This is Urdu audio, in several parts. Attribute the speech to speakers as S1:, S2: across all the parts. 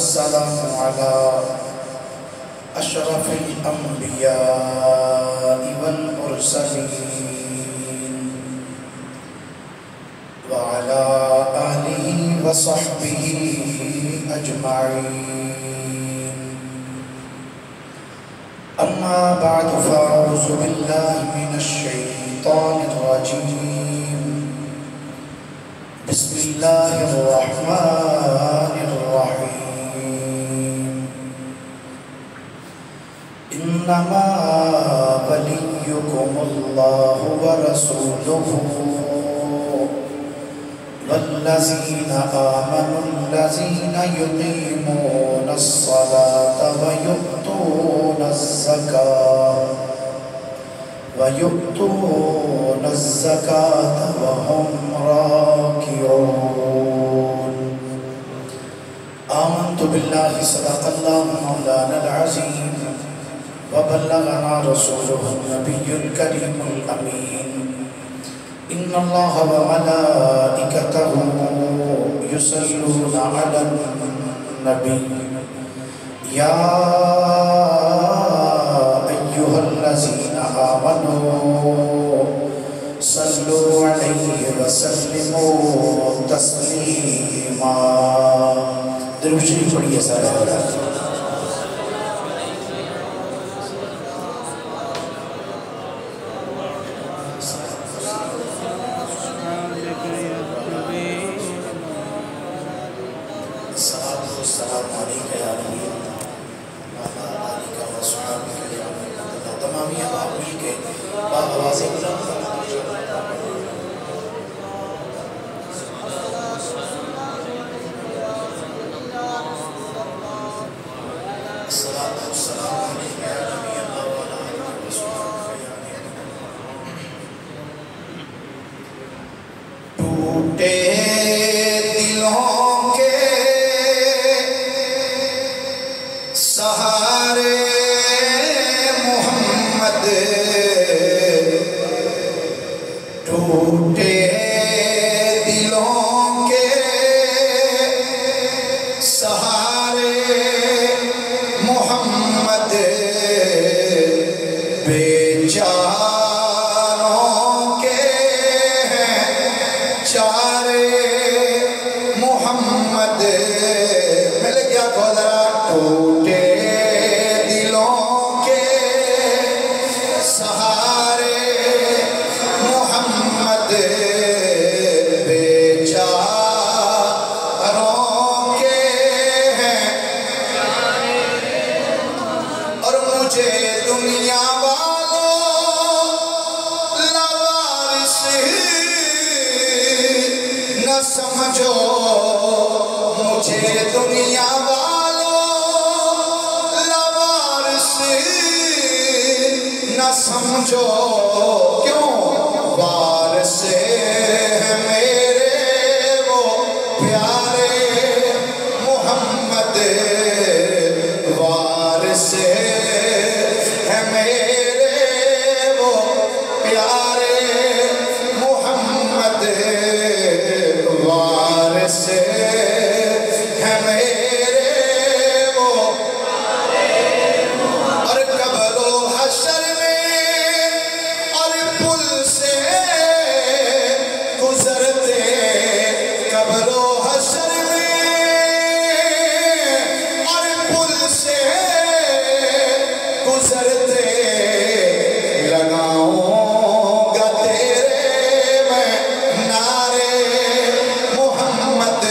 S1: والسلام على أشرف الأنبياء والمرسلين وعلى آله وصحبه أجمعين. أما بعد فأعوذ بالله من الشيطان الرجيم. بسم الله الرحمن الرحيم. إنما وليكم الله ورسوله والذين آمنوا الذين يقيمون الصلاة ويؤتون الزكاة وهم راكعون. آمنت بالله صدق الله مولانا العظيم وبلغنا رسوله النبي الكريم الأمين. إن الله وملائكته يصلون على النبي يا أيها الذين آمنوا صلوا عليه وسلموا تسليما. درود شریف پڑھیے سارے. ٹوٹے دلوں کے سہارے محمد، ٹوٹے دلوں کے سہارے محمد، بیچاروں کے چارے محمد. مل گیا کو ذرا. ٹوٹے دلوں کے سہارے محمد، بیچاروں کے ہیں. اور مجھے دنیا سمجھو، مجھے دنیا والوں لوارث نہ سمجھو. کیوں؟ وارث ہیں میرے وہ پیارے محمد، وارث ہیں میرے وہ پیارے محمد، وارث ہے میرے وہ. اور قبر و حشر میں اور پل سے گزرتے، قبر و حشر میں اور پل سے گزرتے، لگاؤں گا تیرے میں نعرے محمد،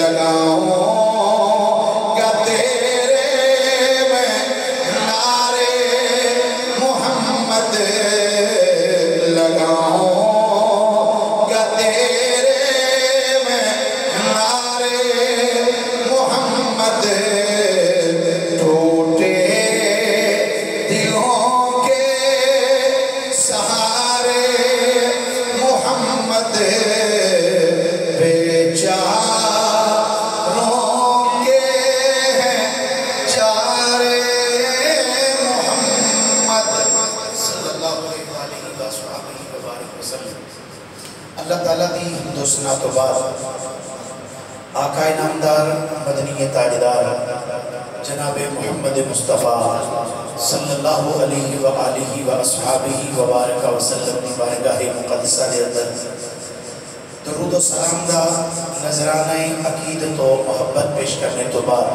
S1: لگاؤں گا تیرے میں نعرے محمد، لگاؤں گا تیرے میں نعرے محمد. ٹوٹے دلوں کے سہارے محمد، بیچاروں کے ہیں چارے محمد صلی اللہ علیہ وسلم. اللہ تعالیٰ دی حمد و ثنا تو بعد آقا نامدار مدنی تاجدار جناب محمد مصطفیٰ صلی اللہ علیہ وآلہ واصحابہ وبارک وسلم کی بارگاہ مقدسہ دے اندر درود و سلام دا نظرانہ عقیدت و محبت پیش کرنے تو بعد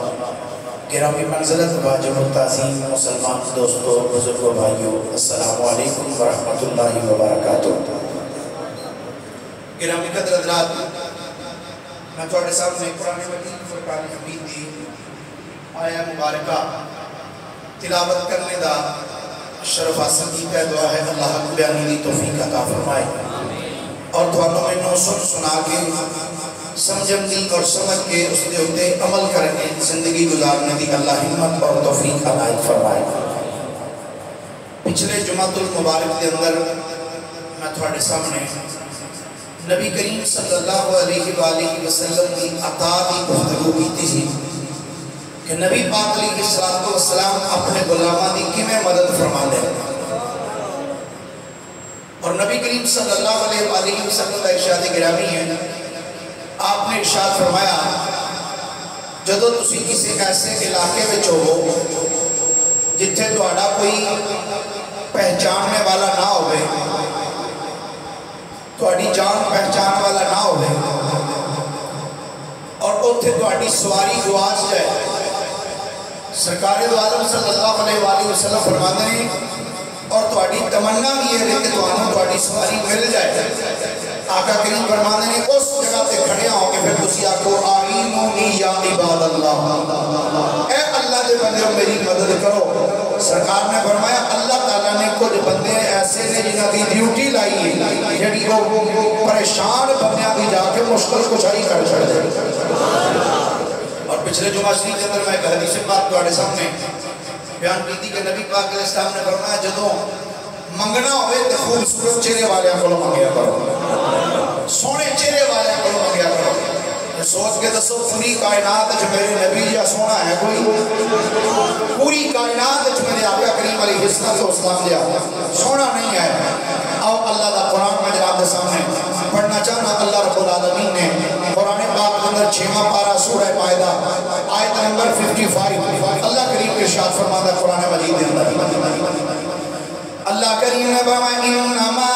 S1: گرامی منزلت واجب التعظیم مسلمان دوستو بزرگ و بھائیو السلام علیکم ورحمت اللہ وبرکاتہ۔ گرامی قدر حضرات، میں تھوڑے سامنے قرآن مجید فرقان حمید دی آیہ مبارکہ تلاوت کرنے دا شرف حاصل کی ہے۔ دعا ہے اللہ حق بیانی دی توفیق عطا فرمائے اور دعانوں میں نو سنا کے سمجھن دی اور سمجھ کے اس دے ہوتے عمل کرنے زندگی گزارنے دی اللہ ہمت اور توفیق عنایت فرمائے۔ پچھلے جمعۃ المبارک دے اندر میں تھوڑے سامنے نبی کریم صلی اللہ علیہ وآلہ وسلم کی عطا دی گفتگو کی تھی کہ نبی پاک علیہ السلام اپنے غلاماں دی کیویں مدد فرما دے، اور نبی کریم صلی اللہ علیہ وآلہ وسلم کا ارشاد گرامی ہے، آپ نے ارشاد فرمایا جدو تسی کسی ایسے علاقے میں ہو جتھے تہاڈا کوئی پہچاننے والا نہ ہوئے، تہاڈی جان پہچان والا نہ ہوئے اور اوتھے تہاڈی سواری گواچ جائے، سرکار دو عالم صلی اللہ علیہ وآلہ وسلم فرماتے ہیں اور تہاڈی تمنا بھی ہے کہ تہاڈی سواری مل جائے، آقا کریم فرماتے ہیں اس جگہ تے کھڑے ہو کے پھر تسی آکھو آئینونی یا عباد اللہ، اے اللہ دے بندے میری مدد کرو۔ سرکار نے فرمایا اللہ تعالیٰ نے کچھ بندے ایسے نے جنہاں دی ڈیوٹی لائی ہے جڑی وہ پریشان بندیاں دی جا کے مشکل کشائی کر چھڑ دے۔ اور پچھلے جمعہ شریف کے اندر میں ایک حدیث پاک تہاڈے سامنے بیان کی تھی کہ نبی پاک علیہ السلام نے فرمایا جدوں منگنا ہوئے تے خوبصورت چہرے والے کو منگیا کرو، سونے چہرے والے کو منگیا کرو۔ سوچ کے دسو پوری کائنات جو میرے نبی یا سونا ہے کوئی؟ پوری کائنات جو میرے آقا کریم علیہ السلام دیا سونا نہیں ہے۔ آؤ اللہ دا قرآن میں جناب دے سامنے پڑھنا چاہنا۔ اللہ رب العالمین نے قرآن پاک اندر 6واں پارہ سورہ مائدہ آیت نمبر 55 اللہ کریم کے ارشاد فرماتا ہے قرآن مجید دے اندر۔ اللہ کریم نے فرمایا انما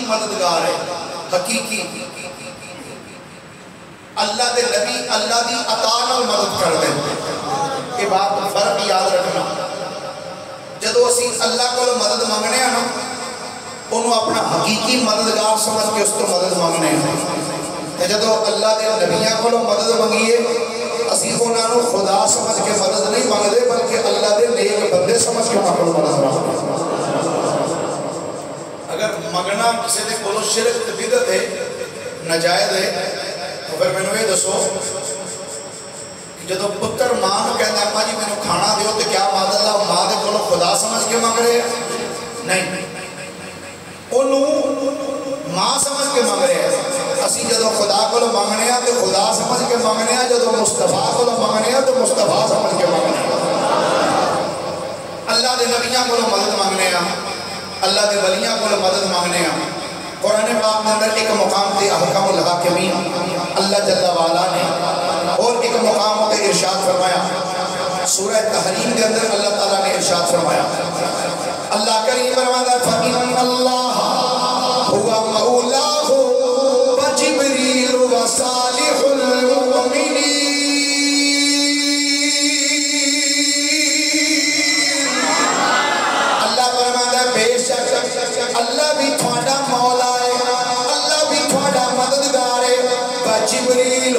S1: مددگار ہے حقیقی، اللہ دے نبی اللہ دی عطا نال مدد کر دے۔ یہ بات فرق یاد رکھنا، جدو اسی اللہ کو مدد مانگنے ہیں نا انہوں اپنا حقیقی مددگار سمجھ کے اس کو مدد مانگنے ہیں، جدو اللہ دے نبیاں کو مدد مانگیے اسی انہوں نے خدا سمجھ کے مدد نہیں مانگ دے بلکہ اللہ دے نیک بندے سمجھ کے انہوں کو مدد مانگ۔ اگر مانگنا کسی نے کولو شرک بدعت ہے، ناجائز ہے، تو پھر میں نے یہ دسو جدو پتر ماں کو کہتا ہے اما جی میں کھانا دیو تو کیا ماد اللہ ماں دے کو خدا سمجھ کے مانگ رہے ہیں؟ نہیں، انہوں ماں سمجھ کے مانگ رہے ہیں۔ اسی جدو خدا کو مانگنے ہیں تو خدا سمجھ کے مانگنے ہیں، جدو مصطفیٰ کو مانگنے ہیں تو مصطفیٰ سمجھ کے مانگنے ہیں۔ اللہ دے نبیاں کو مدد مانگنے ہیں، اللہ دے ولیاں کو مدد مانگنے ہیں۔ قرآن پاک میں اندر ایک مقام تے احکام الحاکمین اللہ جل وعلا نے، اور ایک مقام تے ارشاد فرمایا سورہ تحریم کے اندر اللہ تعالیٰ نے ارشاد فرمایا، اللہ کریم فرماتا ہے فَإِنَّ اللَّهَ هُوَ مَوْلَاهُ وَجِبْرِيلُ وَصَالِحُ الْمُؤْمِنِينَ۔ اللہ فرماتا ہے بے شک اللہ بھی تھوڑا مولا ہے، اللہ بھی تھوڑا مددگار ہے، وَجِبْرِيلُ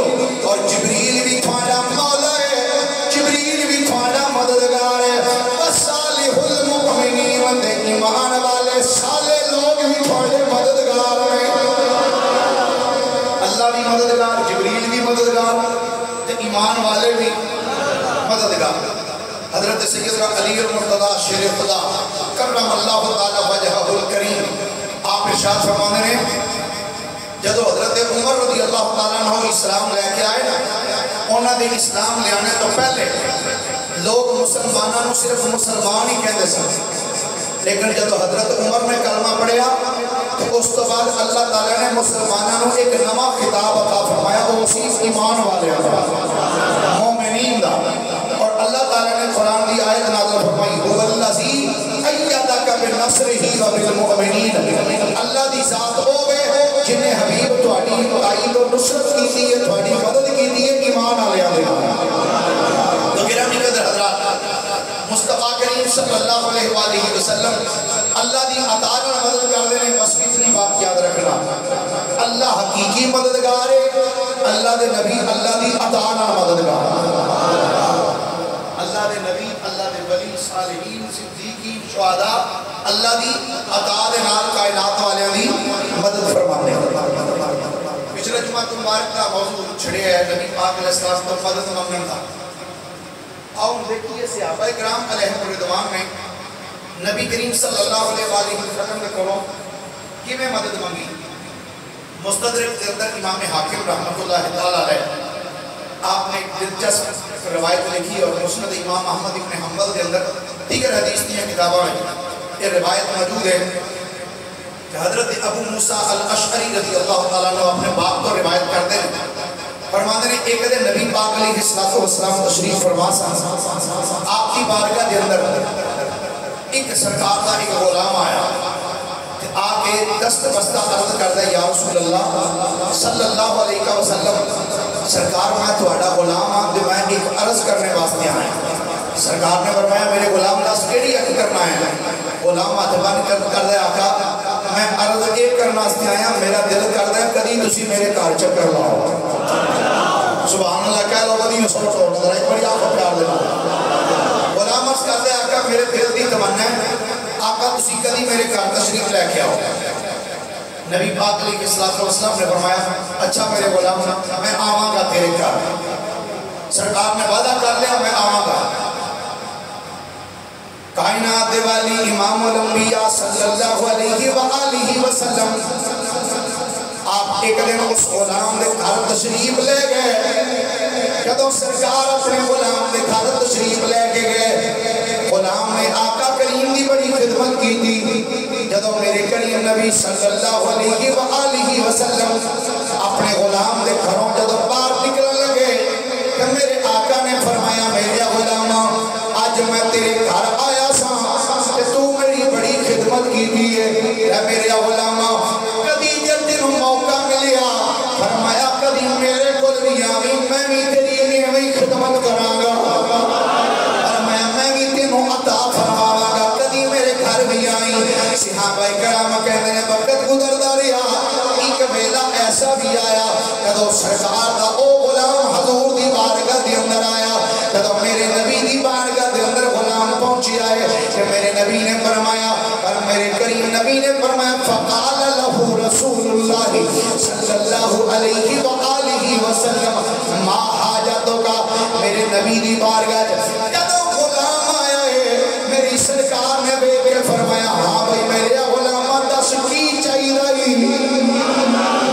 S1: اور جبریل بھی تھوڑا مولا ہے، جبریل بھی تھوڑا مددگار ہے، وَصَالِحُ الْمُؤْمِنِينَ دے ایمان والے سالے لوگ بھی تھوڑے مددگار ہیں۔ اللہ بھی مددگار، جبریل بھی مددگار، تے ایمان والے بھی مددگار۔ حضرت سیدنا علی المرتضیٰ شیر خدا کرم اللہ تعالی وجہہ الکریم آپ ارشاد فرمانے ہیں جدو حضرت عمر رضی اللہ تعالیٰ عنہ اسلام لے کے آئے نا، انہوں نے اسلام لے آنے تو پہلے لوگ مسلمانوں صرف مسلمان ہی کہتے سن، لیکن جدو حضرت عمر نے کلمہ پڑھیا تو اس تو بعد اللہ تعالیٰ نے مسلمانوں ایک نواں خطاب عطا فرمایا، وہ اسی ایمان والے مومنین دا، اور اللہ تعالیٰ نے قرآن دی آیت نازل فرمائی هو الذی ایدک بنصرہ وبالمؤمنین، اللہ دی ذات ہوئے جنہیں حبیب تھوڑی تائید و نصرت کی تھی، تھوڑی مدد کی تھی ایمان آلے آلے۔ تو گرامی قدر حضرات، مصطفیٰ کریم صلی اللہ علیہ وآلہ وسلم اللہ دی عطاء اور مدد کر دینے، بس اتنی بات یاد رکھنا، اللہ حقیقی مددگار ہے، اللہ دے نبی اللہ دی عطاء اور مددگار، اللہ دے نبی اللہ دے ولی صالحین صدیقین شہداء اللہ دی عطاء دے نال کائنات والے دی مدد فرمانے۔ پچھلے جمعہ مبارک کا موضوع چھڑے ہے نبی پاک علیہ السلام تو مدد مانگن تھا۔ آؤ دیکھیے صحابہ کرام علیہ الرضوان نے نبی کریم صلی اللہ علیہ وآلہ وسلم نے کہو کہ میں مدد مانگی۔ مستدرک کے اندر امام حاکم رحمۃ اللہ تعالیٰ علیہ آپ نے ایک دلچسپ روایت لکھی، اور مسند امام احمد ابن حنبل کے اندر دیگر حدیث کی کتابوں میں یہ روایت موجود ہے کہ حضرت ابو موسیٰ الاشعری رضی اللہ تعالیٰ عنہ اپنے باپ کو روایت کرتے ہیں، فرماتے ہیں ایک دن نبی پاک علیہ السلام تشریف فرما سا، آپ کی بارگاہ کے اندر ایک سرکار کا ایک غلام آیا، آکے دست بستہ عرض کرتا ہے یا رسول اللہ صلی اللہ علیہ وسلم سرکار میں تھوڑا غلام آتے میں ایک عرض کرنے واسطے آئے۔ سرکار نے فرمایا میرے غلام دس کیڑی عرض کرنا ہے؟ غلام آتے بند کر دے آقا میں عرض ایک کرنا واسطے آیا، میرا دل کر دے کدی تسی میرے کار چکر لاؤ۔ سبحان اللہ کہہ لو کدی سوچ ہو نظر ایک بڑی آپ کو پیار دینا۔ غلام عرض کر دے آقا میرے دل دی تمنا ہے آقا تسی کدی میرے کار تشریف لے کے آؤ۔ نبی پاک علیہ السلام نے فرمایا اچھا میرے غلام میں آواں گا تیرے گھر۔ سرکار نے وعدہ کر لیا میں آواں گا۔ کائنات والی امام الانبیاء صلی اللہ علیہ وآلہ وسلم آپ ایک دن اس غلام دے گھر تشریف لے گئے۔ جدو سرکار اپنے غلام دے گھر تشریف لے کے گئے، غلام نے آقا کریم دی بڑی خدمت کی تھی۔ جدو میرے کریم نبی صلی اللہ علیہ وآلہ وسلم اپنے غلام دے گھروں جدو باہر نکلن لگے کہ میرے آقا نے فرمایا میرے غلام آج میں تیرے گھر آیا سا کہ تو میری بڑی خدمت کی تھی ہے میرے غلام کدی جب تینوں موقع ملیا فرمایا کدی میرے کول بھی آویں میں بھی تیری ایویں خدمت کراں گا، فرمایا میں بھی تینوں عطا فرماواں گا کدی میرے گھر بھی آئیں۔ صحابہ کرام کہتے ہیں وقت گزردا رہا، ایک ویلا ایسا بھی آیا جدو سرکار دا او غلام حضور دی بارگاہ دے اندر آیا، جدو میرے نبی دی بارگاہ دے اندر غلام پہنچی آئے کہ میرے نبی نے فرمایا اور میرے کریم نبی نے فرمایا فقال له رسول اللہ صلی اللہ علیہ وآلہ وسلم ما حاجتوں کا، میرے نبی دی بارگاہ جدوں غلام آیا ہے میری سرکار نے بیٹھ کے فرمایا ہاں بھائی میرے غلامہ دس کی چاہیے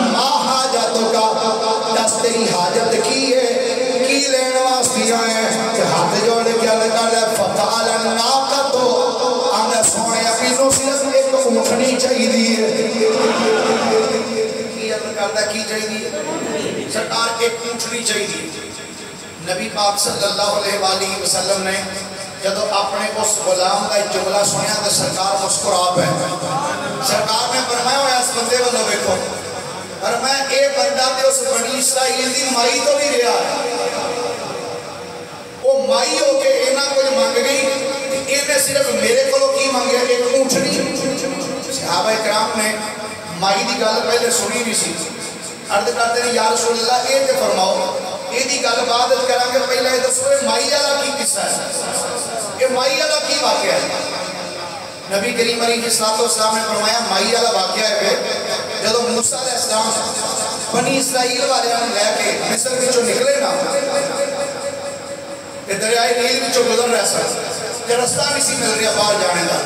S1: ما حاجتوں کا دس تیری حاجت کی ہے کی لین واسطے آئے کہ ہاتھ جوڑ کے لگا لے فتال الناقۃ آنگا سونے اپنوں صرف ایک اونٹنی چاہیے کی اللہ کی چاہیے سرکار ایک اونٹنی چاہیے نبی پاک صلی اللہ علیہ وآلہ وسلم نے جب اپنے اس غلام کا جملہ سنیا تو سرکار مسکرا پہ سرکار نے فرمایا ہوا اس بندے والوں دیکھو فرمایا اے بندہ تے اس بنی اسرائیل دی مائی تو بھی رہا ہے وہ مائی ہو کے اینا کچھ مانگ گئی اینے صرف میرے کو کی مانگے ایک اونٹنی صحابہ کرام نے مائی دی گل پہلے سنی بھی سی عرض کرتے ہیں یا رسول اللہ اے تے فرماؤ اے دی گل بعد کریں گے پہلے یہ دسو مائی والا کی قصہ ہے یہ مائی والا کی واقعہ ہے نبی کریم علیہ السلام نے فرمایا مائی والا واقعہ ہے جب موسیٰ علیہ السلام بنی اسرائیل والے لے کے مصر وچوں نکلے نا کہ دریائے نیل وچوں گزر رہا سا کہ رستہ نہیں سی مل رہا باہر جانے کا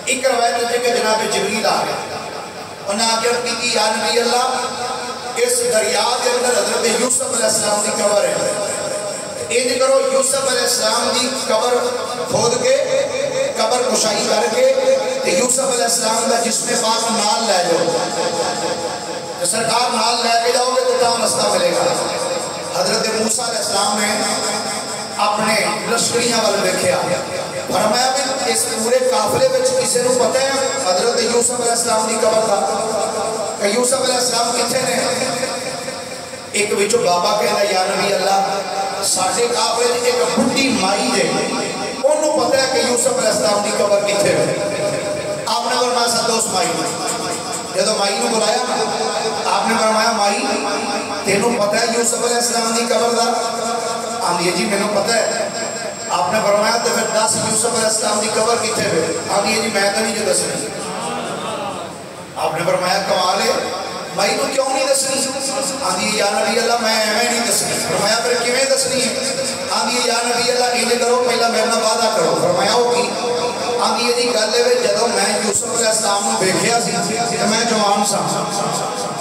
S1: ایک روایت ہے کہ جناب جبریل آ گیا انہیں آ کے عرض کی یا نبی اللہ اس دریا کے اندر حضرت یوسف علیہ السلام کی قبر ہے انج کرو یوسف علیہ السلام کی قبر کھود کے قبر کشائی کر کے یوسف علیہ السلام کا جسم پاک نال لے جاؤ سرکار نال لے کے جاؤ گے تو تاں رستہ ملے گا حضرت موسیٰ علیہ السلام نے اپنے لشکریاں والے دیکھے فرمایا بھی اس پورے قافلے وچ کسی نو پتہ ہے حضرت یوسف علیہ السلام کی قبر تھا کہ یوسف علیہ السلام کتنے نے ایک وچوں بابا کہنا یا نبی اللہ ساڑھے قافلے ایک بڑی مائی ہے انہوں پتہ ہے کہ یوسف علیہ السلام کی قبر کتنے ہے آپ نے فرمایا ساتھ اس مائی جب مائی نے بلایا آپ نے فرمایا مائی تینوں پتہ ہے یوسف علیہ السلام کی قبر دا آندھی جی میں نے پتہ ہے آپ نے فرمایا تو پھر 10 یوسف علیہ السلام کی قبر کتنے ہوئے آندھی جی میں تو نہیں جو دسنی آپ نے فرمایا کمال ہے بھائی تو کیوں نہیں دسنی آندھی یا نبی اللہ میں نہیں دسنی فرمایا پھر کیویں دسنی ہے آندھی یا نبی اللہ انجے کرو پہلا میرے نال وعدہ کرو فرمایا ہو کی آندھی جی گل ہے جدوں میں یوسف علیہ السلام نو ویکھیا سی تے میں جوان سا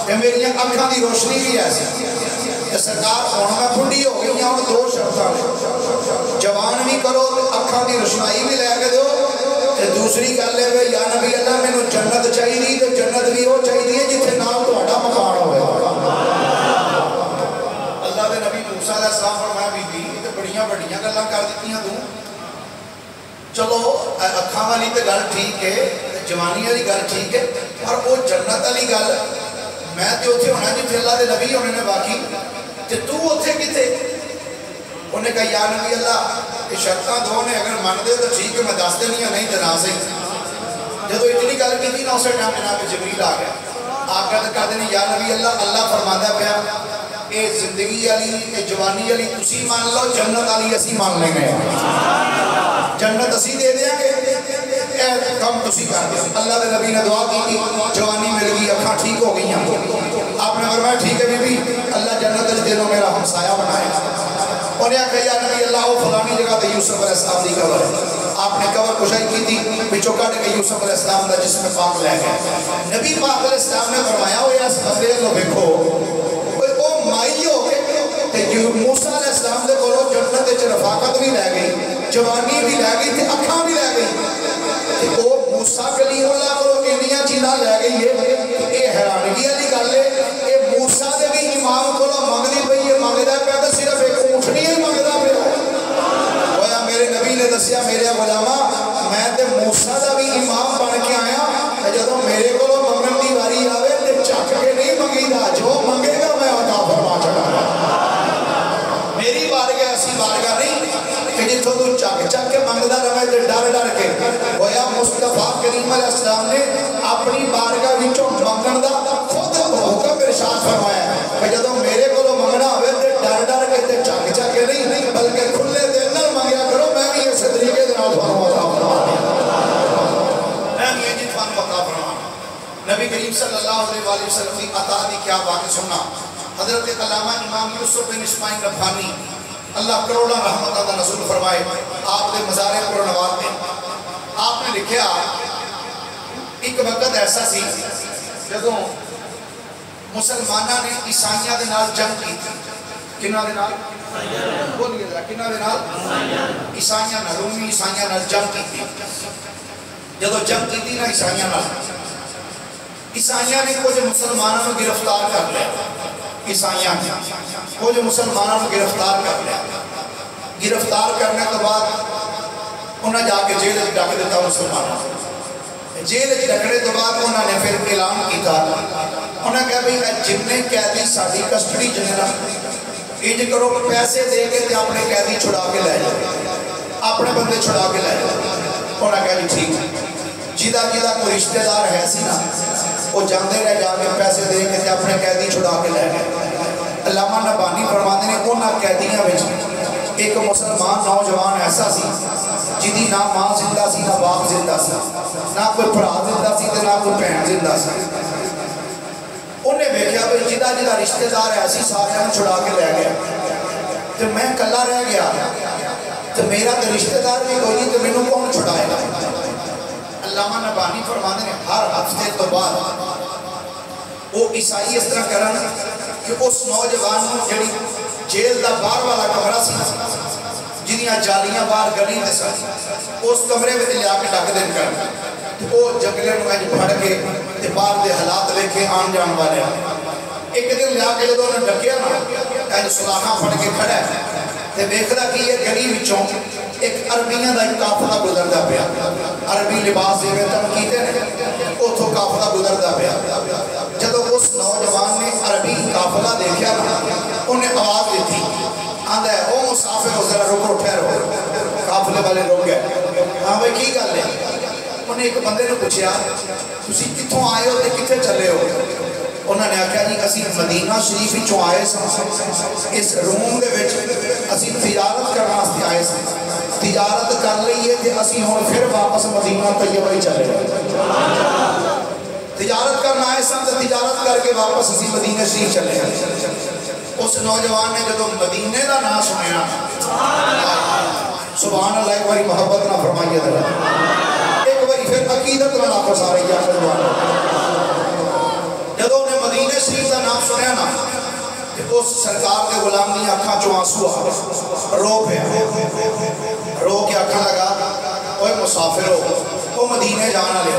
S1: تے میری اکھاں دی روشنی بھی ایسی تے سرکار ہن میں بڈھی ہو گئی ہوں دو شرطاں جوان بھی کرو اکھاں دی روشنائی بھی لے کے دو تے دوسری گل ہے یا نبی اللہ مینوں جنت چاہیے تے جنت بھی وہ چاہیے جتھے نال تہاڈا مکان ہوے اللہ دے نبی موسیٰ علیہ السلام فرمایا بی بی تے بڑیاں بڑیاں گلاں کر دتیاں تو چلو اکھاں والی تے گل ٹھیک ہے جوانی والی گل ٹھیک ہے پر وہ جنت والی گل میں تے اوتھے ہونا جتھے اللہ دے نبی ہونے نے باقی تے تو اوتھے کتے انہیں کہا یا نبی اللہ یہ شرطاں دو نے اگر مان دے تو ٹھیک ہے میں دس دینی ہے نہیں جنا سے جب اتنی گل کی تھی نا اسے ٹائم جناب جبریل آ گیا آپ کہا دینے یا نبی اللہ فرماتا پیا اے زندگی والی اے جوانی والی تسی مان لو جنت والی اسی مان لیں گے جنت اسی دے دیں گے اے کم تسی کر دیں اللہ دے نبی نے دعا کی جوانی مل گئی اکھاں ٹھیک ہو گئی آپ نے فرمایا ٹھیک ہے بی بی اللہ جنت دے دلوں میرا ہمسایہ بنائے اور یہ کہا یا نبی اللہ وہ فلانی جگہ تے یوسف علیہ السلام دی قبر ہے آپ نے قبر کشائی کی تھی بچوں کٹ کے یوسف علیہ السلام دا جسم پاک لے گئے نبی پاک علیہ السلام نے فرمایا وہ اس بندے کو دیکھو وہ مائی ہو کے موسیٰ علیہ السلام دے کولو جنت وچ رفاقت بھی لے گئی جوانی بھی لے گئی تے اکھاں بھی لے گئی تے وہ موسیٰ کلیم اللہ کو انیاں چیزاں لے گئی ہے یہ حیرانگی والی گل ہے یہ موسیٰ دے بھی امام کولو منگدی پئی ہے منگدا پیا تے صرف ایک اونٹنی ہی منگدا پیا ہویا میرے نبی نے دسیا میرے غلامہ میں تے موسیٰ دا بھی امام بن کے آیا تے جدوں میرے کولو منگن دی واری آوے تے چک کے نہیں منگیدا جو منگے گا میں عطا فرما چھڑاں میری بارگاہ ایسی بارگاہ نہیں کہ جتوں تو چک کے منگدا رہے تے ڈر کے ہویا مصطفیٰ کریم علیہ السلام نے اپنی بارگاہ وچوں منگن دا خود حکم ارشاد فرمایا کہ جدوں میرے کولوں منگنا ہوے تے ڈر کے تے چک کے نہیں بلکہ کھلے دل نال منگیا کرو میں بھی اس طریقے دے نال تھانوں عطا فرماواں میں بھی جی تھانوں عطا فرماواں نبی کریم صلی اللہ علیہ وآلہ وسلم کی عطا دی کیا بات سننا حضرت علامہ امام یوسف بن اسماعیل ربانی اللہ کروڑا رحمتہ کا نزول فرمائے آپ دے مزارے پر نواز میں آپ نے لکھیا ایک وقت ایسا سی جدوں مسلمانہ نے عیسائیاں دے نال جنگ کی تھی کنہ دے نال بولیے ذرا کنہ دے نال عیسائیاں نال رومی عیسائیاں نال جنگ کی تھی جدوں جنگ کی تھی نا عیسائیاں نے کچھ مسلمانوں کو گرفتار کر لیا عیسائیاں نے کچھ مسلمانوں کو گرفتار کر لیا گرفتار کرنے کے بعد انہیں جا کے جیل ڈک دیتا مسلمانوں جیل ڈکنے کے بعد انہوں نے پھر اعلان کیا انہیں کہا بھئی جتنے قیدی ساری کسٹڈی جنہاں انج کرو کہ پیسے دے کے تے اپنے قیدی چھڑا کے لے جاؤ اپنے بندے چھڑا کے لے جاؤ انہیں کہا جی ٹھیک جیدہ کوئی رشتہ دار ہے سی نا وہ جاندے رہ جا کے پیسے دے کے تے اپنے قیدی چھڑا کے لے گئے علامہ نبانی فرماتے ہیں انہاں قیدیاں وچ ایک مسلمان نوجوان ایسا سی جدی نہ ماں زندہ سی نہ باپ زندہ سی نہ کوئی بھرا زندہ سی نہ کوئی بہن زندہ سی انہیں دیکھا بھئی جدہ رشتہ دار ایسی سارے چھڑا کے لے گیا تو میں کلا رہ گیا تو میرا تو رشتہ دار بھی کوئی نہیں تو میں نے کون چھڑائے گا علامہ نبانی فرماتے ہیں ہر ہفتے تو بعد وہ عیسائی اس طرح کرن کہ اس نوجوان جڑی جیل دا باہر والا کمرہ سی جنیاں جالیاں باہر گلی دے سن اس کمرے میں لیا کے ڈک دین کر وہ جنگلے میں پھڑ کے باہر دے حالات لے کے آن جان والے ایک دن لیا کے جدوں نے ڈکیا نا سلاخاں پھڑ کے کھڑا ہے تے دیکھدا کہ یہ گلی وچوں ایک عربیاں دا ایک قافلہ گزردا پیا عربی لباس دے وچ کیتے نے اوتھوں قافلہ گزردا پیا جدوں اس نوجوان نے عربی قافلہ دیکھا نا انہیں آواز دی تھی آندا ہے او مسافر ہو ذرا رکو ٹھہرو قافلے والے رک گئے ہاں بھائی کی گل ہے انہیں ایک بندے نے پوچھا تسی کتھوں آئے ہو تے کتھے چلے ہو انہوں نے آکھا جی اسی مدینہ شریف وچوں آئے سن اس روم دے وچ اسی تجارت کرنا واسطے آئے سن تجارت کر لئیے تے اسی ہن پھر واپس مدینہ طیبہ ہی چلے تجارت کرنا آئے سن تے تجارت کر کے واپس اسی مدینہ شریف چلے اس نوجوان نے جدوں مدینے دا نام سنیا سبحان اللہ ایک باری محبت نہ فرمائیے ذرا ایک باری پھر عقیدت نہ آپ سارے کیا کروانا جدوں نے مدینے شریف دا نام سنیا نا اس سرکار کے غلام دی آنکھاں چوں آنسو آ رو پیا رو کے آنکھاں لگا اوے مسافر ہو وہ مدینے جانا لے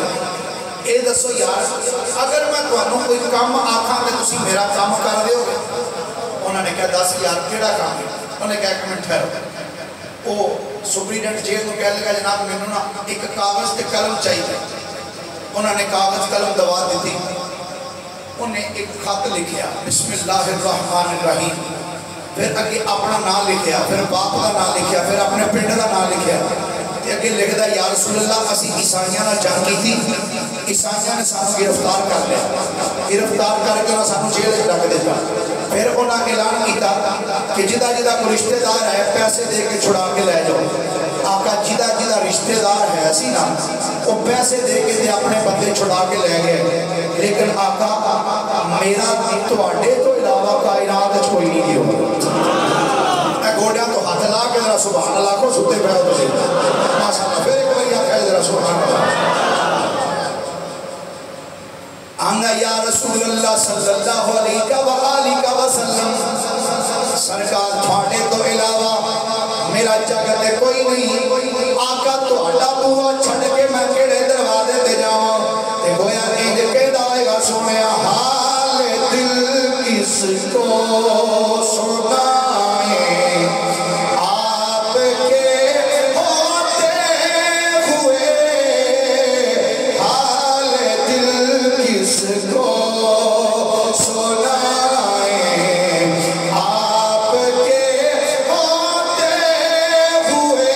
S1: اے دسو یار اگر میں تانوں کوئی کام آکھاں تے تسی میرا کام کر دیو گے انہوں نے کہا دس یار کیڑا کام ہے انہوں نے کہا ایک منٹ ٹھہرو وہ سپریڈنٹ جیل کو کہہ لگا جناب میں نے ایک کاغذ تے قلم چاہیے انہوں نے کاغذ قلم دوا دی تھی انہیں ایک خط لکھیا بسم اللہ الرحمن الرحیم پھر اگے اپنا نام لکھیا پھر باپ کا نام لکھیا پھر اپنے پنڈ کا نام لکھیا اگے لکھدا یا رسول اللہ اسی عیسائیاں نال جنگ کی تھی عیسائیاں نے سانو گرفتار کر لیا گرفتار کر کے سانو جیل وچ ڈک دتا پھر انہاں اعلان کیتا کہ جدا کوئی رشتہ دار ہے پیسے دے کے چھڑا کے لے جاؤ آقا جدا رشتہ دار ہے سی نا وہ پیسے دے کے اپنے بندے چھڑا کے لے گئے لیکن آقا میرا تواڈے تو علاوہ کائنات وچ کوئی نہیں ہوگا میں گوڑیاں تو ہاتھ لا کے ذرا سبحان اللہ کو ستے پہ ہو ماشاءاللہ پھر ایک بار آقا ذرا سبحان اللہ آنگا یا رسول اللہ صلی اللہ علیہ وسلم سرکار تھاڑے تو علاوہ میرا جگہ کوئی نہیں آقا تو اڈا بوا چھڑ کے میں کڑے دروازے دے جاؤں تے گویا انج کے دائے گا سنیا حال دل کس کو سنائیں آپ کے ہوتے ہوئے حال دل کس کو سنائیں آپ کے ہوتے ہوئے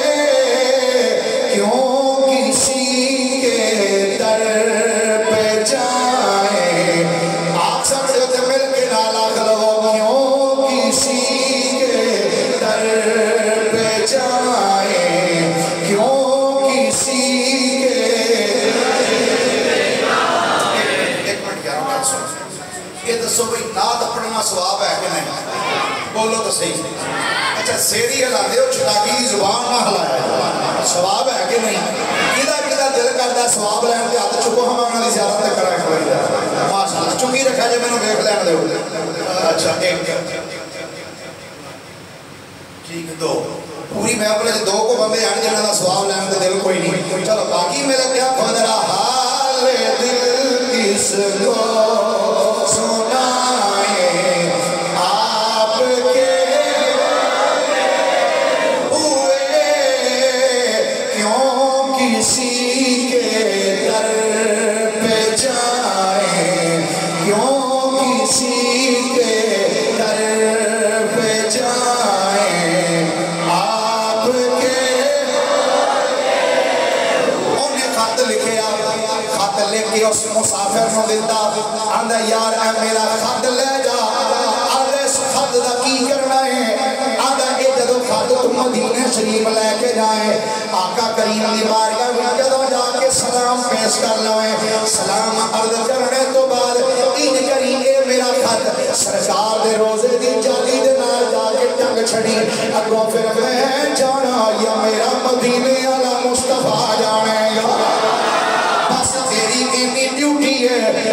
S1: کیوں کسی کے در پہ جائیں آپ سب سے مل کے نالا کھلو کیوں کسی کے در پہ جائیں کیوں کسی کے ایک منٹ کیا رہا ہے یہ دسو بھئی نات پڑھنا ثواب ہے کہ نہیں بولو تو صحیح اچھا سیری ہلاندے ہو چٹاکی کی زبان نہ ہلایا ثواب ہے کہ نہیں کدا کدا دل کرتا ثواب لین کے ہاتھ چکو ہم اپنا زیارت کرا کے ماشاءاللہ چکی رکھا جائے میں نے دیکھ لین دے اچھا ایک ٹھیک دو پوری محفل دو کو بندے ہیں جنہاں دا ثواب لین کے دل کوئی نہیں چلو باقی میرا کیا خدا حال دل کس کو مسافر نو دیتا آندھا یار اے میرا خط لے جا آندھا اس خط دا کی کرنا ہے آندھا اے جدو خط تم مدینہ شریف لے کے جائیں آقا کریم دی بارگاہ میں جدو جا کے سلام پیش کر لویں سلام عرض کرنے تو بعد ان کریم اے میرا خط سرکار دے روزے دی جالی دے نال جا کے ٹنگ چھڑی اگوں پھر میں جانا یا میرا مدینے والا مصطفیٰ جانے گا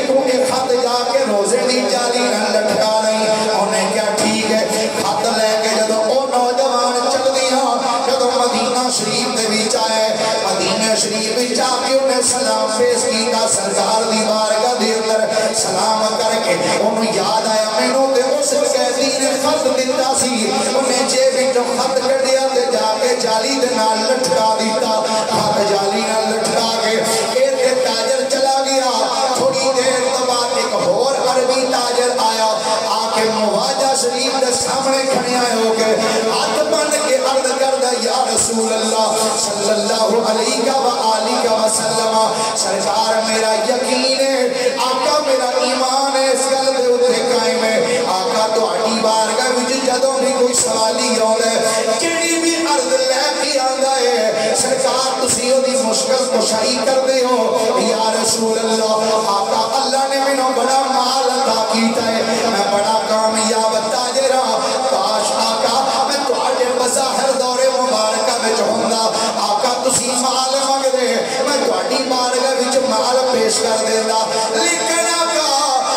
S1: تو ایک خط جا کے روزے دی جالی نہ لٹکا نہیں انہیں کیا ٹھیک ہے خط لے کے جدو او نوجوان چل دیا جدو مدینہ شریف دے بیچ آئے مدینہ شریف بیچ آ کے انہیں سلام پیش کیتا سرکار دی بارگاہ دے اندر سلام کر کے انہوں یاد آیا مینوں تے اس قیدی نے خط دیتا سی انہیں جے بیچو خط کر دیا تے جا کے جالی دے نال لٹکا دیتا خط جالی نال لٹکا کے ایک تاجر چلا گیا تھوڑی دیر تو بعد ایک اور عربی تاجر آیا آکے مواجہ شریف دے سامنے کھڑے آئے ہو کے ہاتھ بن کے عرض کردہ یا رسول اللہ صلی اللہ علیہ وآلہ وسلم سرکار میرا یقین ہے آقا میرا ایمان ہے اس گل دے اتنے قائم ہے آقا تو آٹی بارگاہ وچ جدوں بھی کوئی سوالی آؤں ہے کیڑی بھی عرض لے کے آندا ہے سرکار تسی دی مشکل کشائی کر دے ہو یا رسول اللہ آقا اللہ نے منوں بڑا مال عطا کیتا ہے میں بڑا کامیاب تاجر ہاں کاش آقا میں تواڈے بظاہر دور مبارکہ وچ ہوندا آقا تسی مال منگ دے میں تواڈی بارگاہ وچ مال پیش کر دیندا لیکن آقا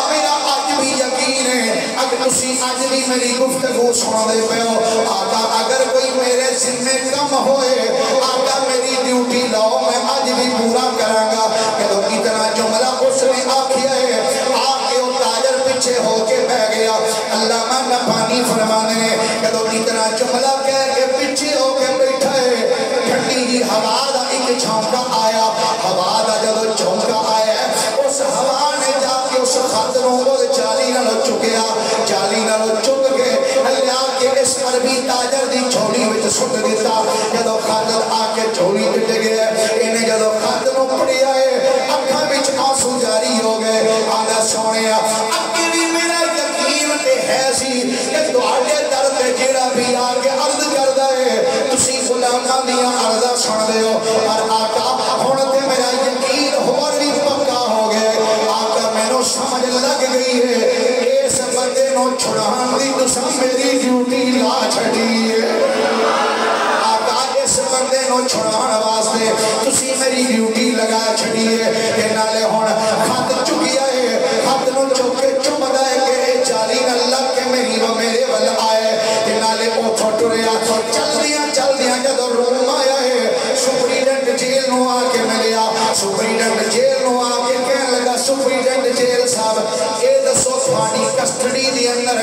S1: میرا اج بھی یقین ہے اگر تسی اج بھی میری گفتگو سن دے پے ہو آقا اگر کوئی میرے ذمے کم ہوئے آقا میری ڈیوٹی لاؤ میں اج بھی پورا کراں گا کہ اتنا جملہ اس نے آکھیا ہے آکے وہ تاجر پیچھے ہو کے بہ گیا علامہ نبھانی فرمانے ہیں کہ اتنا جملہ کہہ کے پیچھے ہو کے بیٹھا ہے ٹھنڈی جی ہوا دا ایک چھونکا آیا ہوا دا جدو چھونکا آیا اس ہوا نے جا کے اس خط نو جالی نہ چکیا جالی نہ چک کے اللہ کے اس عربی تاجر دی چھوڑی وچ سٹ دیتا جدو خط آ کے چھوڑی وچ گیا انہیں جدو خط نو پڑھیا ہے اکھاں وچ آنسو جاری ہو گئے آندا سونیا اگے بھی میرا یقین تے ہے سی کہ تواڈے در تے جیڑا بھی آ کے عرض کردا ہے تسی غلاماں دیاں عرضاں سن دے ہو پر آقا ہن تے میرا یقین ہور بھی پکا ہو گیا آقا مینوں سمجھ لگ گئی ہے اس بندے نو چھڑان دی تساں میری ڈیوٹی لا چھڈی ہے آقا اس بندے نو چھڑان واسطے تسی میری ڈیوٹی لگا چھڈی ہے کہ نالے ہن خط چکیا ہے خط نو چک کے چمدا ہے کہ جالی نہ لگ کے میری و میرے ول آئے کہ نالے اوتھوں ٹریا چل دیاں جدو روم آیا ہے سپریڈنٹ جیل نو آ کے ملیا سپریڈنٹ جیل نو آ کے کہنے لگا سپریڈنٹ جیل صاحب اے دسو تھوڑی کسٹڈی دی اندر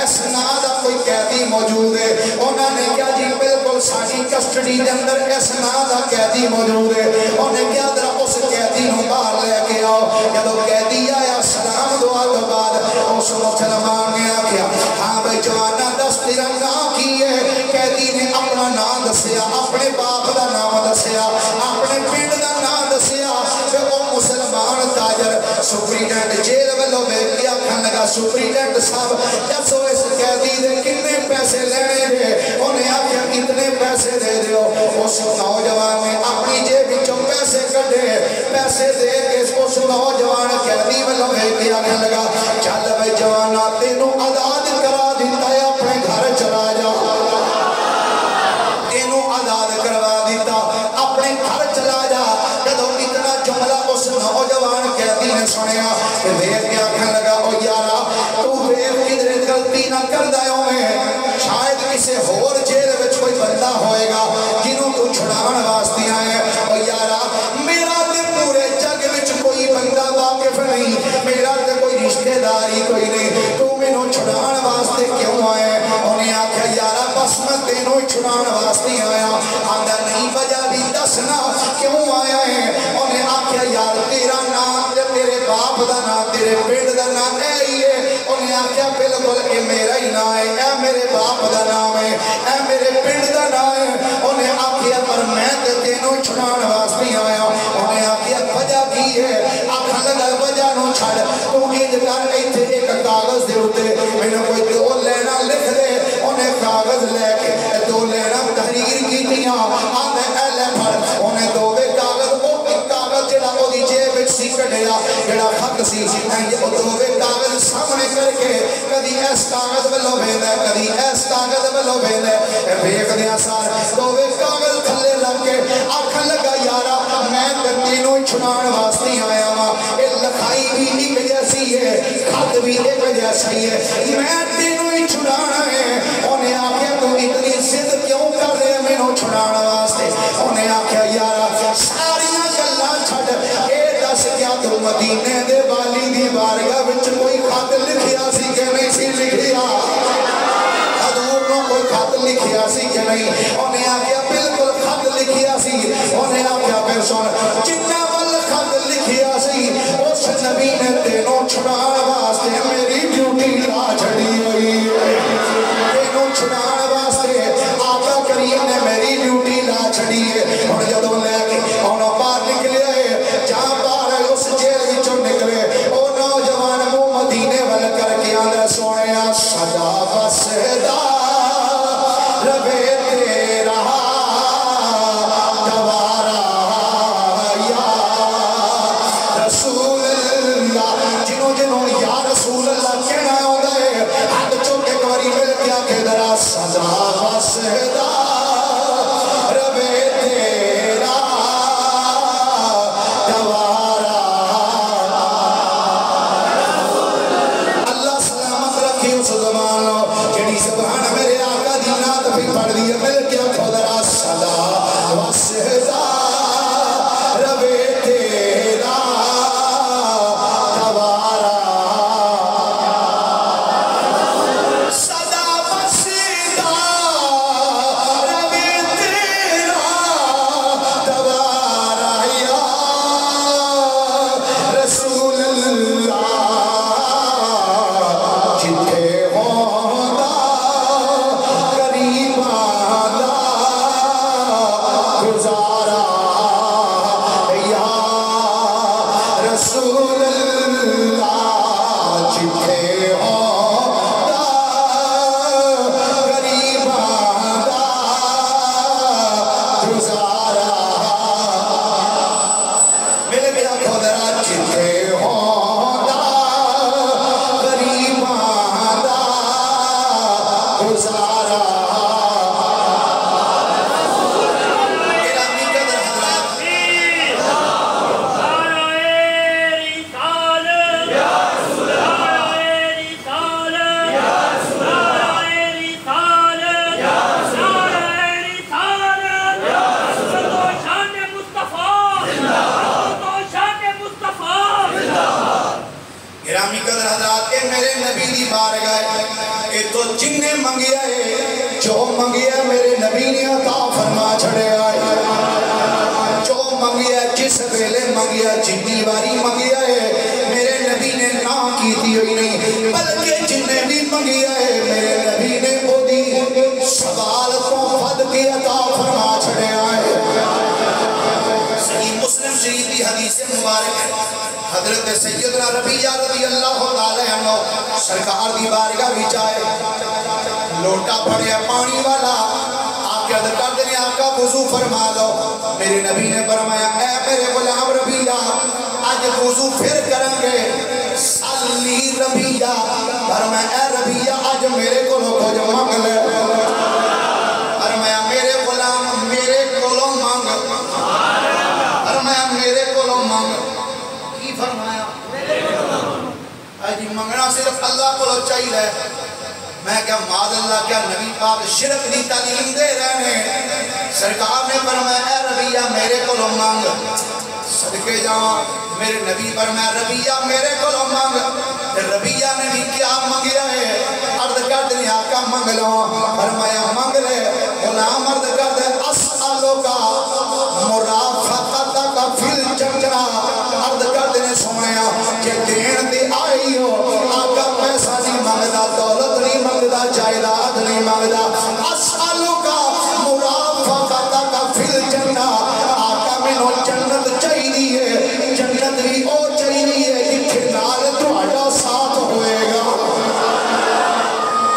S1: اس نا دا کوئی قیدی موجود ہے انہوں نے کیا جی بالکل ساری کسٹڈی دے اندر اس نا دا قیدی موجود ہے انہوں نے کیا ذرا اس قیدی نو باہر لے کے آؤ جدو قیدی آیا سلام دعا تو بعد اس مسلمان نے آکھیا ہاں بھائی جوانا دس تیرا نام کی ہے قیدی نے اپنا نام دسیا اپنے باپ دا نام دسیا اپنے پنڈ دا نام دسیا پھر وہ مسلمان تاجر سپریڈنٹ جیل والوں میں کیا کھان لگا سپریڈنٹ صاحب دسو اس قیدی دے کتنے پیسے لینے دے انہیں آکھیا اتنے پیسے دے دیو اس نوجوان نے اپنی جیب وچوں پیسے کڈے پیسے دے کے اس نوجوان قیدی والوں میں کیا کھان لگا چل بھائی جوانا تینوں آزاد کرا دیتا ہے اپنے گھر چلا چھڑدا ہوئے گا جنہوں تو چھڑاون واسطے آئے او یارا میرا تے پورے جگ وچ کوئی بندہ واقف نہیں میرا تے کوئی رشتہ داری کوئی نہیں تو مینوں چھڑاون واسطے کیوں آئے انہیں آکھیا یارا بس میں تینوں چھڑاون واسطے آیا آندا نہیں وجہ بھی دسنا کیوں آیا ہے انہیں آکھیا یار تیرا نام تے تیرے باپ دا نام تیرے پنڈ دا نام اے ہی ہے انہیں آکھیا بالکل اے میرا ہی نام ہے اے میرے باپ دا نام ہے اے میرے پنڈ دا نام ہے انہیں آکھیا پر میں تے تینوں چھڑاون واسطے آیا انہیں آکھیا وجہ کی ہے آکھن لگا وجہ نو چھڑ تو انج کر ایتھے ایک کاغذ دے اوتے مینوں کوئی دو لینا لکھ دے انہیں کاغذ لے کے دو لینا تحریر کیتیاں آندے اے لے پڑھ انہیں دو کاغذ او کاغذ جڑا او دی جیب وچ سی کڈیا جڑا خط سی انج او دو کاغذ سامنے کر کے کدی اس کاغذ ولوں ویندا کدی اس کاغذ ولوں ویندا ویکھدیاں سار دو کاغذ تھلے لگ کے آکھن لگا یارا میں تینوں چھڑاون واسطے آیا ہاں اے لکھائی بھی ایک جیسی ہے خط بھی ایک جیسی ہے میں تینوں ہی چھڑانا ہے انہیں آکھیا تو اتنی ضد کیوں کر رہے ہیں مینوں چھڑاون واسطے انہیں آکھیا یارا ساریاں گلاں چھڈ اے دس کیا تو مدینے دے والی دی بارگاہ وچ کوئی خط لکھیا سی کہ نہیں سی لکھیا حضور نو کوئی خط لکھیا سی کہ نہیں انہیں آکھیا بالکل خط لکھیا سی انہیں آکھیا پھر سن جتنا ول خط لکھیا سی اس نبی نے تینوں چھڑاون واسطے میری ڈیوٹی لا چھڑی ہوئی تینوں چھڑاون واسطے آقا کریم نے میری ڈیوٹی لا چھڑی ہے اور جدوں لے کے انہوں باہر نکلے جہاں باہر اس جیل وچوں نکلے او نوجوان منہ مدینے ول کر کے آندا سونیا صدا وسدا ربے تیرا دوارا یا رسول اللہ جنہوں جنہوں یا رسول اللہ کہنا ہوتا ہے ہاتھ چوکے کوری مل کیا کہ درا صدا وسدا ربے تیرا دوارا اللہ سلامت رکھی اس زبانوں جڑی زبان میرے آقا دی نات بھی پڑھ دی مل کیا کہ درا صدا وسدا ربے تیرا دوارا صدا وسدا ربے تیرا دوارا یا رسول اللہ جتھے ہوندا قریب آندا گزارا یا رسول اللہ جتھے ہوندا قریب آندا گزارا میرے میرا خودرا جتھے ہوندا قریب آندا گزارا گرامی قدر حضرات گرامی قدر حضرات اے میرے نبی دی بارگاہ اے تو جن نے منگیا ہے جو منگیا میرے نبی نے عطا فرما چھڑے آئے جو منگیا جس ویلے منگیا جتنی باری منگیا ہے میرے نبی نے نہ کیتی ہوئی نہیں بلکہ جن نے بھی منگیا ہے میرے نبی نے وہ دی سوال تو خود کی عطا فرما چھڑے آئے صحیح مسلم شریف کی حدیث مبارک ہے حضرت سیدنا ربیعہ رضی اللہ تعالی عنہ سرکار دی بارگاہ وچ آئے لوٹا پڑیا پانی والا آقا عرض کر دے آقا وضو فرما لو میرے نبی نے فرمایا اے میرے غلام ربیعہ آج وضو پھر کریں گے صلی ربیعہ فرمایا اے ربیعہ آج میرے کو کچھ مانگ لے فرمایا میرے غلام میرے کو مانگ فرمایا میرے کو مانگ کی فرمایا آج منگنا صرف اللہ کو چاہیے میں کیا معاذ اللہ کیا نبی پاک شرک دی تعلیم دے رہے ہیں جاواں میرے نبی فرمایا ربیہ میرے کو مانگ ربیہ نے بھی کیا منگیا ہے عرض کر دیں آقا منگ لو فرمایا منگ لے غلام عرض کر دیں اسالو کا مرافقت کا فل چنچنا عرض کر دیں سونیا کہ دین دی آئی ہو آقا پیسہ نہیں مانگدا دولت نہیں مانگدا جائیداد نہیں مانگدا اسالو کا مرافقت کا فل چنچنا آقا مینوں جنت چاہیے جنت بھی او چاہیے جتھے نال تہاڈا ساتھ ہوئے گا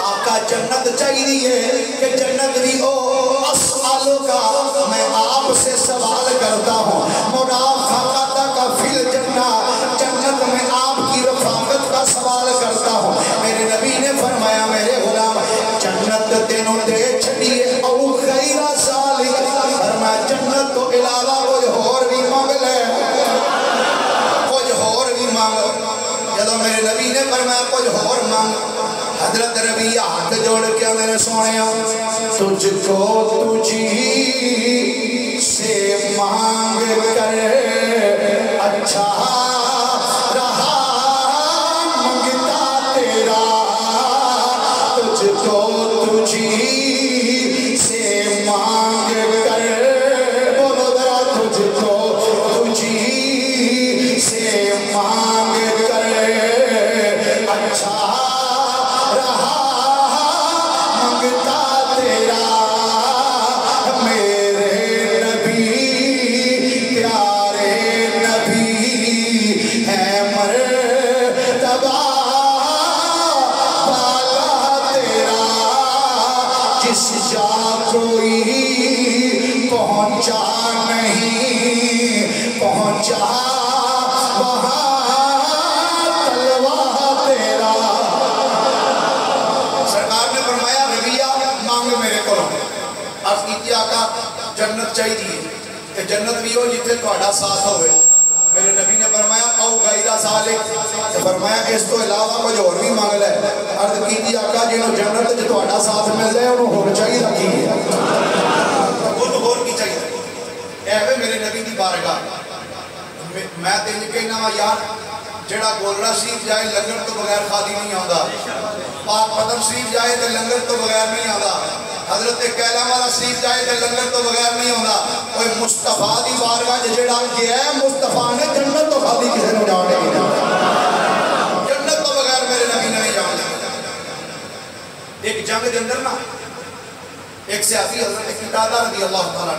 S1: آقا جنت چاہیے کہ جنت بھی او اسالو کا میں آپ سے سوال کرتا ہوں مرافقت کا فل جنت جنت میں آپ کی رفاقت کا سوال کرتا ہوں میرے نبی نے فرمایا میرے غلام جنت تینوں دے چھڑیے او غیر ذالک فرمایا جنت تو علاوہ کوئی اور بھی مانگ لے کچھ اور بھی مانگ جدو میرے نبی نے فرمایا کچھ اور مانگ حضرت ربیہ ہاتھ جوڑ کے میرے سونیا تجھ کو تجھی سے مانگ کر اچھا رہا منگتا تیرا تجھ کو تجھی سے مانگ کر بولو ذرا تجھ کو تجھی سے مانگ کر اچھا رہا منگتا تیرا میرے نبی پیارے نبی ہے مرتبہ بالا تیرا جس جا کوئی پہنچا نہیں پہنچا وہاں تلوہ تیرا سرکار نے فرمایا ربیہ مانگ میرے کو عرض کیتی آقا جنت چاہیے کہ جنت بھی ہو جتنے تہاڈا ساتھ ہوئے میرے نبی نے فرمایا او غیر ذالک فرمایا اس تو علاوہ کچھ اور بھی مانگ لے عرض کیتی آقا جنہوں جنت جو تہاڈا ساتھ مل جائے انہوں ہور چاہیے کی ہے انہوں ہور کی چاہیے اے میرے نبی دی بارگاہ میں تین کہنا وا یار جڑا گولڑا شریف جائے لنگر تو بغیر خالی نہیں آندا پاک پتن شریف جائے تو لنگر تو بغیر نہیں آندا حضرت کیلہ والا شریف جائے تو لنگر تو بغیر نہیں آندا کوئی مصطفیٰ دی بارگاہ جڑا گیا ہے مصطفیٰ نے جنت تو خالی کسی نے جانے نہیں جنت تو بغیر میرے نبی نے نہیں جانے ایک جنگ کے اندر نا ایک سیاسی حضرت قتادہ رضی اللہ تعالیٰ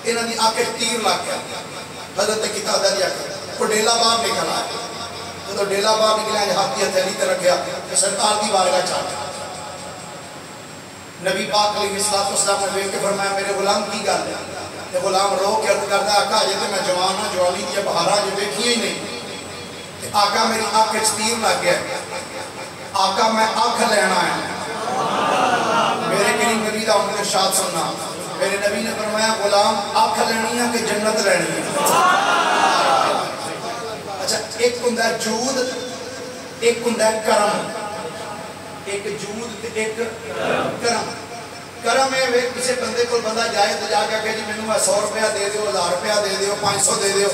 S1: انہاں دی آنکھیں تیر لگ گیا حضرت قتادہ دی آنکھیں وہ ڈیلا باہر نکل آئے تو ڈیلا باہر نکل آئے ہاتھ کی ہتھیلی تے رکھ گیا کہ سرکار دی بارگاہ چاہتا نبی پاک علیہ السلام نے دیکھ کے فرمایا میرے غلام کی گل ہے کہ غلام رو کے عرض کرتا ہے آقا یہ تو میں جوان ہوں جوانی کی بہارا جو دیکھی ہی نہیں کہ آقا میری آنکھ تیر لگ گیا آقا میں آنکھ لینا ہے میرے کریم نبی دا ان کے ارشاد سننا میرے نبی نے فرمایا غلام آنکھ لینی ہے کہ جنت لینی ہے اچھا ایک ہوندا ہے جود ایک ہوندا ہے کرم ایک جود تے ایک کرم کرم ہے وہ کسی بندے کو بندہ جائے تو جا کے جی مینوں 100 روپیہ دے دیو 1000 روپیہ دے دیو 500 دے دیو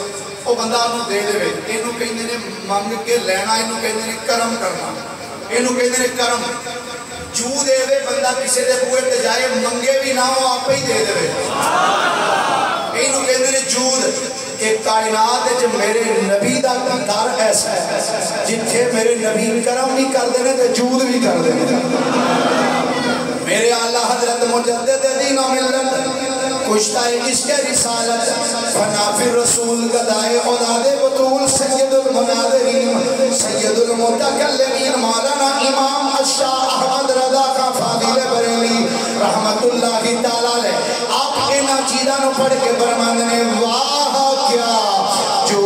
S1: وہ بندہ انہوں دے دے اینوں کہندے نے منگ کے لینا اینوں کہندے نے کرم کرنا اینوں کہندے نے کرم جود ہے وہ بندہ کسی دے بوئے تے جائے منگے بھی نہ ہو آپ ہی دے دے اینوں کہندے نے جود ایک کائنات ہے جو میرے نبی دا گھر ایسا ہے جتھے میرے نبی کرم بھی کر دینے تے جود بھی کر دینے میرے اعلیٰ حضرت مجدد دین و ملت کشتہ عشق رسالت فنافر رسول گدائے اولاد بطول سید المناظرین سید المتکلمین مولانا امام الشاہ احمد رضا کا فاضل بریلی رحمت اللہ تعالیٰ لے آپ اینا چیزانوں پڑھ کے برماندنے واہ کیا جو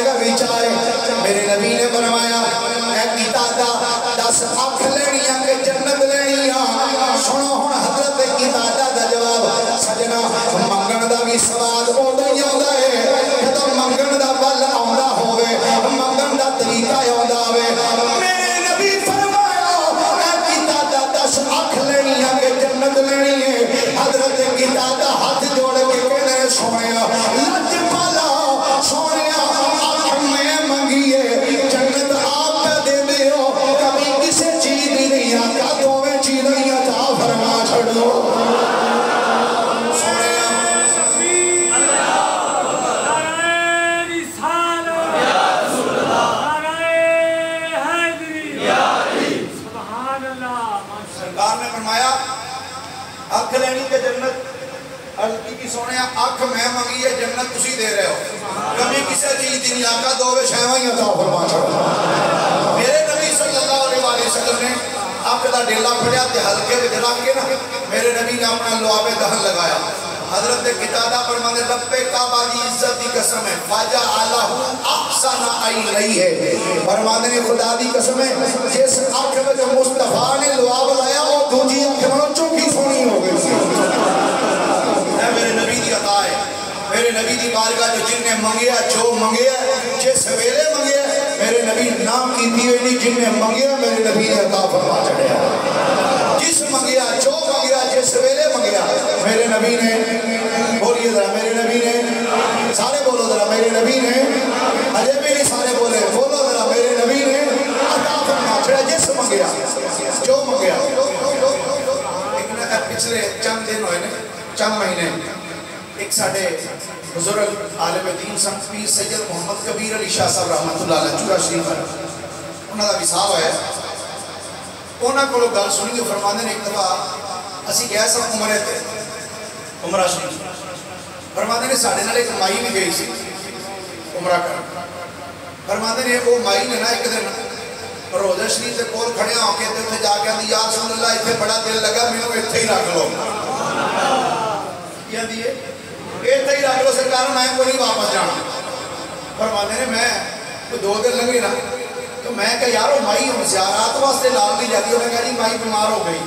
S1: بارگاہ وچ آئے میرے نبی نے فرمایا اے قتادہ دس اکھ لینیاں کہ جنت لینیاں سنو ہن حضرت قتادہ دا جواب سجنا منگن دا بھی سوال اوندا ہی آوندا ہے جدوں منگن دا ول آوندا ہوے منگن دا طریقہ آوندا ہوے میرے نبی فرمایا اے قتادہ دس اکھ لینیاں کہ جنت لینی ہے حضرت قتادہ ہاتھ جوڑ کے کہنے سونیا لج پالا سونیا اکھ میں منگیے جنت آپ دے دیو کبھی کسے چیز نہیں آتا دوویں چیزیں عطا فرما چھڑو اکھ لینی کہ جنت عرضی کی سونے اکھ میں منگی ہے جنت تسی دے رہے ہو کبھی کسی چیز دی نہیں آقا دووے شہوائیں عطا فرما چھڑا میرے نبی صلی اللہ علیہ وسلم نے آپ کا ڈیلا پڑیا تے ہلکے میں جلا کے نا میرے نبی نے اپنا لعاب دہن لگایا حضرت قتادہ فرمانے رب کعبہ دی عزت دی قسم ہے فَجَعَلَهُ أَحْسَنَ عَيْنَيْهِ فرمانے نے خدا دی قسم ہے جس آنکھ میں جو مصطفیٰ نے لعاب لایا وہ دوجی آنکھ میں چونکی سونی ہو گئی میرے نبی دی عطا ہے میرے نبی دی بارگاہ جو جن نے منگیا جو منگیا جس ویلے منگیا میرے نبی نام کی دیوے نہیں جن نے منگیا میرے نبی نے عطا فرما چڑھیا جس منگیا جو منگیا جس ویلے منگیا میرے نبی نے بولیے ذرا میرے نبی نے سارے بولو ذرا میرے نبی نے اجے بھی نہیں سارے بولے بولو ذرا میرے نبی نے عطا فرما چڑھیا جس منگیا جو منگیا پچھلے چند دن ہوئے نے چند مہینے ایک ساڑھے بزرگ عالم دین سنگ پیر سید محمد کبیر علی شاہ صاحب رحمت اللہ علیہ چورا شریف ہے انہوں دا بھی صاحب ہے انہوں کو لوگ گل سنی جو فرمانے نے ایک دفعہ اسی گئے سب عمرے تھے عمرہ شریف فرمانے نے ساڑھے نال ایک مائی بھی گئی سی عمرہ کر فرمانے نے وہ مائی نے نا ایک دن روزہ شریف سے کول کھڑے ہوں کے تھے جا کے اندھی یا رسول اللہ اتنے بڑا دل لگا میں نے اتھے ہی رکھ لو یہ دیئے اتھے ہی رکھ لو سرکار میں کو نہیں واپس جانا فرمانے نے میں کوئی 2 دن لگے نا تو میں کہا یارو مائی ہم زیارات واسطے لال دی جاتی ہوں میں کہا جی مائی بیمار ہو گئی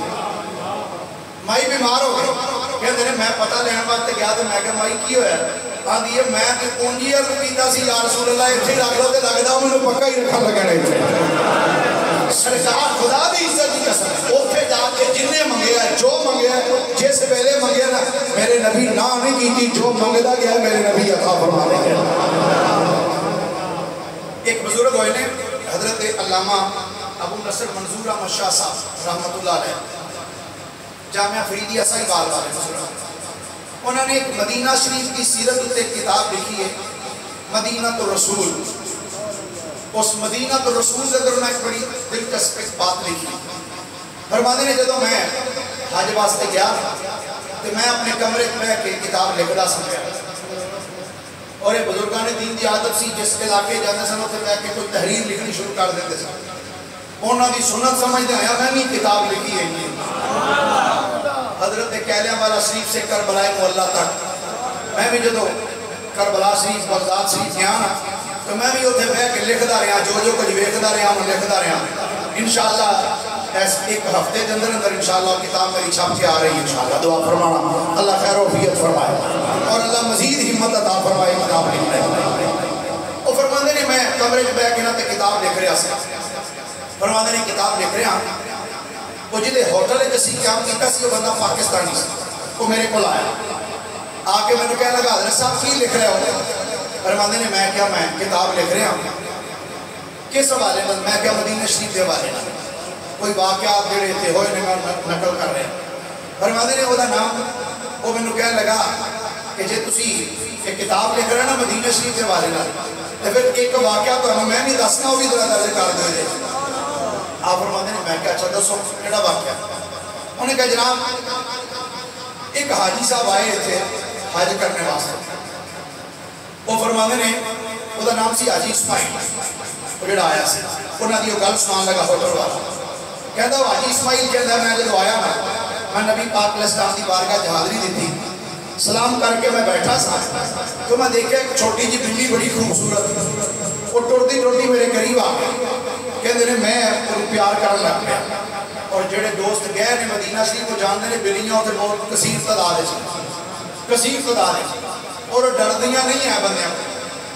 S1: مائی بیمار ہو گئی کہتے ہیں میں پتہ لینا واسطے گیا تو میں کہا مائی کی ہویا ہاں دیئے میں تو پونجی عرض کیتا سی یا رسول اللہ اتھے ہی رکھ لو تے لگتا ہوں میں نے پکا ہی رکھا لگا نہیں تھے سرکار خدا دی عزت کی قسم اوتھے جا کے جننے منگیا ہے جو منگیا ہے جس پہلے منگیا نا میرے نبی نہ نہیں کی تھی جو منگتا گیا میرے نبی عطا فرمانے گیا ایک بزرگ ہوئے نے حضرت علامہ ابو نصر منظور احمد شاہ صاحب رحمت اللہ علیہ جامعہ فریدیہ صحیح بال والے بزرگ انہوں نے ایک مدینہ شریف کی سیرت اتنے کتاب لکھی ہے مدینہ تو رسول اس مدینہ تو رسول سے انہوں نے ایک بڑی دلچسپ ایک بات لکھی فرمانے نے جدوں میں حج واسطے گیا تو میں اپنے کمرے میں کتاب لکھدا سمجھا اور یہ بزرگان دین دی عادت سی جس علاقے جانے سن اتنے بیٹھ کے کوئی تحریر لکھنی شروع کر دیتے سن انہوں دی سنت سمجھتے آیا میں نہیں کتاب لکھی ہے حضرت کیلیاں والا شریف سے کربلا معلیٰ تک میں بھی جدو کربلا شریف بغداد شریف گیا نا تو میں بھی اتنے بیٹھ کے لکھدا رہا جو کچھ ویکھدا رہا ہوں لکھدا رہا انشاءاللہ ایک ہفتے کے اندر انشاءاللہ کتاب میری چھپ کے آ رہی ہے انشاءاللہ دعا فرمانا اللہ خیر و عافیت فرمائے اور اللہ مزید ہمت عطا فرمائے کتاب لکھنے وہ فرماندے نے میں کمرے میں بیٹھ کے نا تے کتاب لکھ رہا سی فرماندے نے کتاب لکھ رہا وہ جدے ہوٹل ہے جسی قیام کیتا سی وہ بندہ پاکستانی سی وہ میرے کو آیا آ کے میں نے کہنے لگا حضرت صاحب کی لکھ رہے ہو فرماندے نے میں کیا میں کتاب لکھ رہا ہوں کس حوالے میں کیا مدینہ شریف کے حوالے کوئی واقعات جڑے تھے ہوئے نے نقل کر رہے ہیں فرماندے نے وہ نام وہ میں نے کہنے لگا کہ جے تسی ایک کتاب لکھ رہے ہیں نا مدینہ شریف کے حوالے تو پھر ایک واقعہ تو میں نہیں دسنا وہ بھی ذرا درج کر دو جائے آپ فرماندے نے میں کیا اچھا دسو کیڑا واقعہ انہوں نے کہا جناب ایک حاجی صاحب آئے تھے حج کرنے واسطے وہ فرماندے نے وہ نام سی حاجی اسماعیل وہ جڑا آیا سی انہوں نے گل سنان لگا ہوٹل والا کہتا وہ حاجی اسماعیل کہتا ہے میں جب آیا نا میں نبی پاک علیہ السلام کی بارگاہ حاضری دی تھی سلام کر کے میں بیٹھا سا تو میں دیکھا ایک چھوٹی جی بلی بڑی خوبصورت کہتے ہیں میں پیار کرن لگ پیا اور جڑے دوست گئے نے مدینہ شریف کو جانتے ہیں بلیاں تے بہت کثیر تعداد ہے اور ڈردیاں نہیں ہیں بندیاں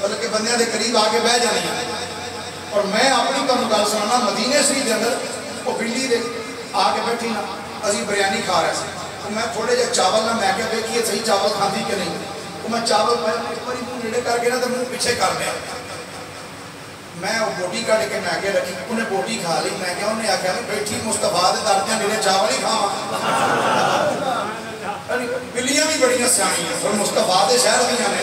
S1: بلکہ بندیاں دے قریب آ کے بہ جانی ہیں اور میں اپنی تمہیں گل سننا مدینہ شریف کے اندر وہ بلی دے آ کے بیٹھی نا اسی بریانی کھا رہے تھے میں تھوڑے جہے چاول نہ میں کیا دیکھیے صحیح چاول کھاتی کہ نہیں تو میں چاول ایک بار منہ نیڑے کر کے نا تو منہ پیچھے کر لیا میں وہ بوٹی کٹ کے میں کے رکھی انہیں بوٹی کھا لی میں کیا انہیں آخیا بیٹھی مصطفیٰ دے درجے نیڑے چاول ہی کھاواں بلیاں بھی بڑی سیاحی ہیں اور مصطفیٰ دے شہر دیا نے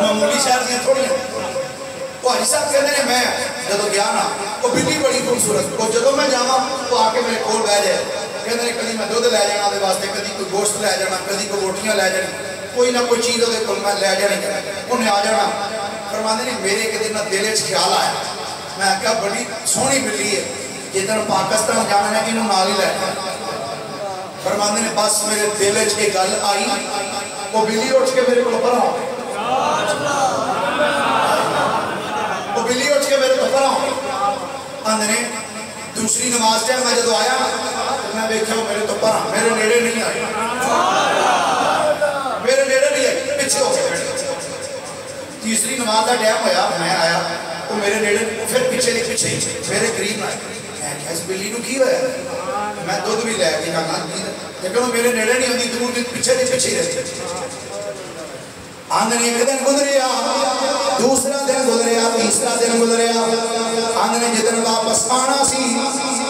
S1: معمولی شہر دیا تھوڑی ہیں وہ حاجی صاحب کہتے ہیں میں جدو گیا نا وہ بلی بڑی خوبصورت وہ جدو میں جاواں وہ آ کے میرے کول بہ جائے کہتے ہیں کدی میں دودھ لے جانا دے واسطے کدی کوئی گوشت لے جانا کدی کوئی روٹیاں لے جانی کوئی نہ کوئی چیز وہ کول میں لے جانی انہیں آ جانا فرماندے نہیں میرے ایک دن دل وچ خیال آیا میں کہا بڑی سونی بلی ہے جدن پاکستان جانا ہے انہوں نال ہی لے فرماندے نے بس میرے دل وچ ایک گل آئی وہ بلی اٹھ کے میرے کو پر آ وہ بلی اٹھ کے میرے کو پر آندے نے دوسری نماز ٹائم میں جدو آیا میں دیکھا میرے تو پر میرے نیڑے نہیں آئے میرے نیڑے نہیں آئے پیچھے ہو گئے تیسری نماز کا ٹائم ہویا میں آیا وہ میرے نیڑے پھر پیچھے میرے قریب آئے میں کہا اس بلی نو کی ہویا میں دودھ بھی لے کے کھانا لیکن وہ میرے نیڑے نہیں ہوتی دور پیچھے ہی رہتے آندھنے ایک دن گزریا دوسرا دن گزریا تیسرا دن گزریا آندھنے جدن واپس آنا سی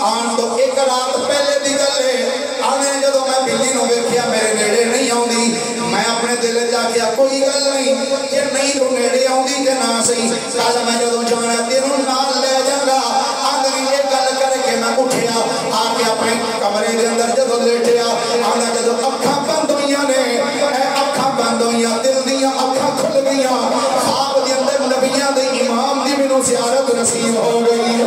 S1: آن تو ایک رات پہلے دی گل ہے آندھنے جدو میں بلی نو ویکھیا میرے نیڑے نہیں آؤندی میں اپنے دل جا کیا کوئی گل نہیں کہ نہیں تو نیڑے آؤندی کہ نہ صحیح کل میں جدو جانا تینوں نال لے جاگا آندھنے ایک گل کر کے میں اٹھیا آ کے اپنے کمرے دے اندر جدو لیٹیا آندھنے جدو اکھاں بند ہوئیاں نے اکھاں بند ہوئیاں دل دیاں اکھاں کھل گئیاں خواب دے اندر نبیاں دے امام دی مینوں زیارت نصیب ہو گئی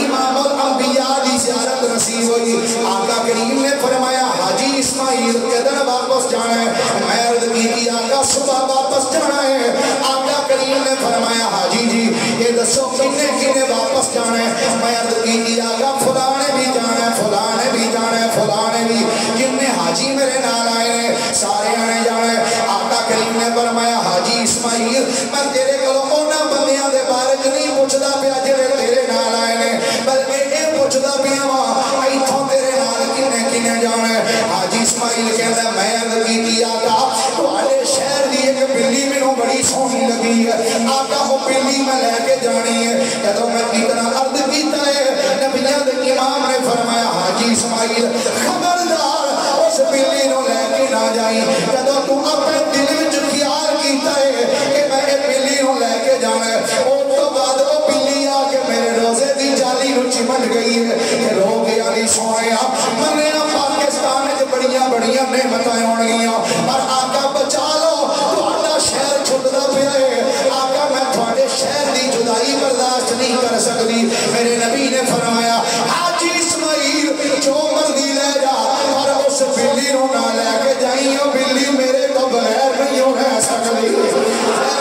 S1: امام الانبیاء دی زیارت نصیب ہوئی آقا کریم نے فرمایا حاجی اسماعیل کدن واپس جانا ہے میں عرض کی آقا صبح واپس جانا ہے آقا کریم نے فرمایا حاجی جی یہ دسو کنے واپس جانا ہے میں عرض کی آقا فلانے بھی جانا ہے فلانے بھی جانا ہے فلانے بھی جن میں حاجی میرے نال آئے ہیں سارے آنے جانا ہے آقا کریم نے فرمایا حاجی اسماعیل میں تیرے کلو اونا بندیاں دے بارے نہیں پوچھدا پیا جڑے تیرے نال آئے نے بلکہ اے پوچھدا پیا وا ایتھوں تیرے نال کنے جانا ہے حاجی اسماعیل کہندا میں عرض کی آقا تواڈے شہر دی ایک بلی مینوں بڑی سونی لگی ہے آقا وہ بلی میں لے کے جانی ہے جدوں میں اتنا عرض کیتا ہے نبیاں دے امام نے فرمایا حاجی اسماعیل خبردار اس بلی نو لے کے نہ جائی جدوں تو اپنے دل وچ خیال کیتا ہے کہ میں اے بلی نو لے کے جانا ہے اس تو بعد وہ بلی آ کے میرے روزے دی جالی نو چمٹ گئی ہے کہ رو گیا نہیں سونیا منیا پاکستان وچ بڑیاں نعمتاں ہون گیاں پر آقا بچا لو تہاڈا شہر چھٹدا پیا ہے آقا میں تہاڈے شہر دی جدائی برداشت نہیں کر سکتی میرے نبی نے فرمایا حاجی اسماعیل جو مرضی لے جا پر اس بلی نو نہ لے کے جائیں او بلی میرے تو بغیر نہیں ہو رہ سکتی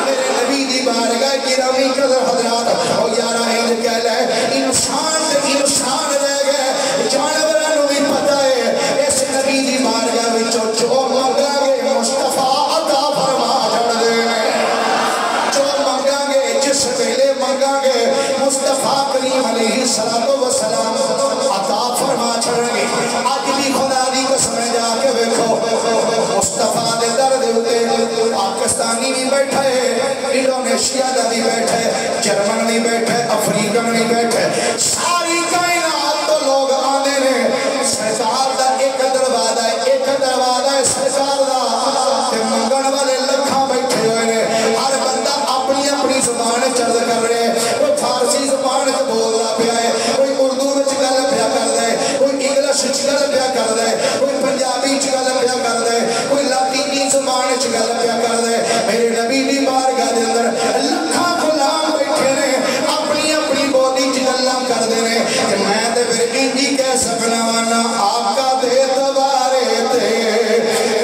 S1: میرے نبی دی بارگاہ گرامی قدر حضرات او یارا انج کہہ لے انسان رہ گئے جانوراں نو بھی پتہ ہے اس نبی دی بارگاہ وچوں جو منگا گے مصطفیٰ عطا فرما چھڑ دے جو منگا گے جس ویلے منگا گے مصطفیٰ کریم علیہ السلام عطا فرما چھڑ گے اج بھی خدا دی قسم جا کے ویکھو مصطفیٰ دے در دے اوتے پاکستانی بھی بیٹھا ہے انڈونیشیا دا بھی بیٹھا ہے جرمن بھی بیٹھا ہے افریقن بھی بیٹھا ہے ساری کائنات تو لوگ آنے نے سرکار دا ایک دروازہ ہے سرکار دا تے منگن والے لکھاں بیٹھے ہوئے نے ہر بندہ اپنی اپنی زبان چرد کر رہے کوئی فارسی زبان چ بولدا پیا ہے کوئی اردو وچ گل پیا کردا ہے کوئی انگلش وچ گل پیا کردا ہے کوئی پنجابی وچ گل پیا کردا ہے کوئی لاطینی زبان وچ گل پیا کردا ہے میرے نبی دی بارگاہ دے اندر لکھاں غلام بیٹھے نے اپنی اپنی بولی چ گلاں کردے نے کہ میں تے پھر انجی کہہ سکنا وا نا آقا دے دوارے تے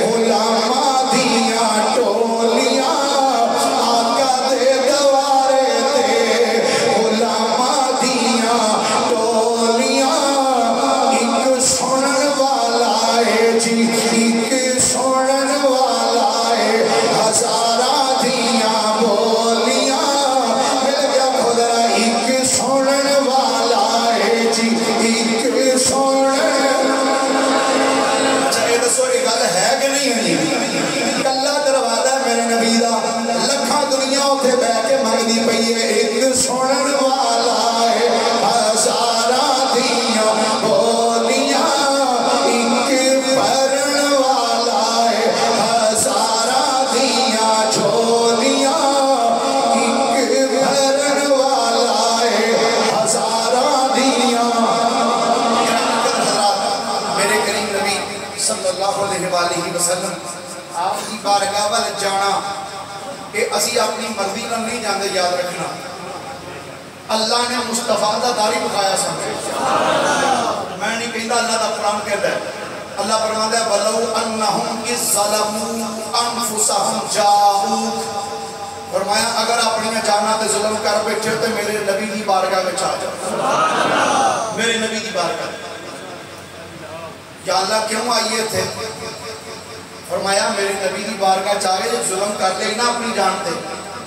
S1: غلاماں دیاں ٹولیاں آقا دے دوارے تے غلاماں سنن والا ہے ہزاراں دیاں بولیاں ایک بھرن والا ہے ہزاراں دیاں جھولیاں ایک بھرن والا ہے ہزاراں دیاں میرے کریم نبی صلی اللہ علیہ وآلہ وسلم آپ کی بارگاہ وال جانا کہ اسی اپنی مرضی نہ نہیں جاندے یاد رکھنا اللہ نے مصطفیٰ دا داری بکھایا سمجھے میں نہیں کہندہ اللہ دا قرآن کہتا ہے اللہ فرماتا ہے وَلَوْ أَنَّهُمْ إِذْ ظَلَمُوا أَنفُسَهُمْ جَاءُوكَ فرمایا اگر اپنی جانا تے ظلم کر بیٹھے تو میرے نبی دی بارگاہ میں چاہ جاؤ میرے نبی دی بارگاہ یا اللہ کیوں آئیے تھے فرمایا میرے نبی دی بارگاہ چاہے جو ظلم کر لے نہ اپنی جانتے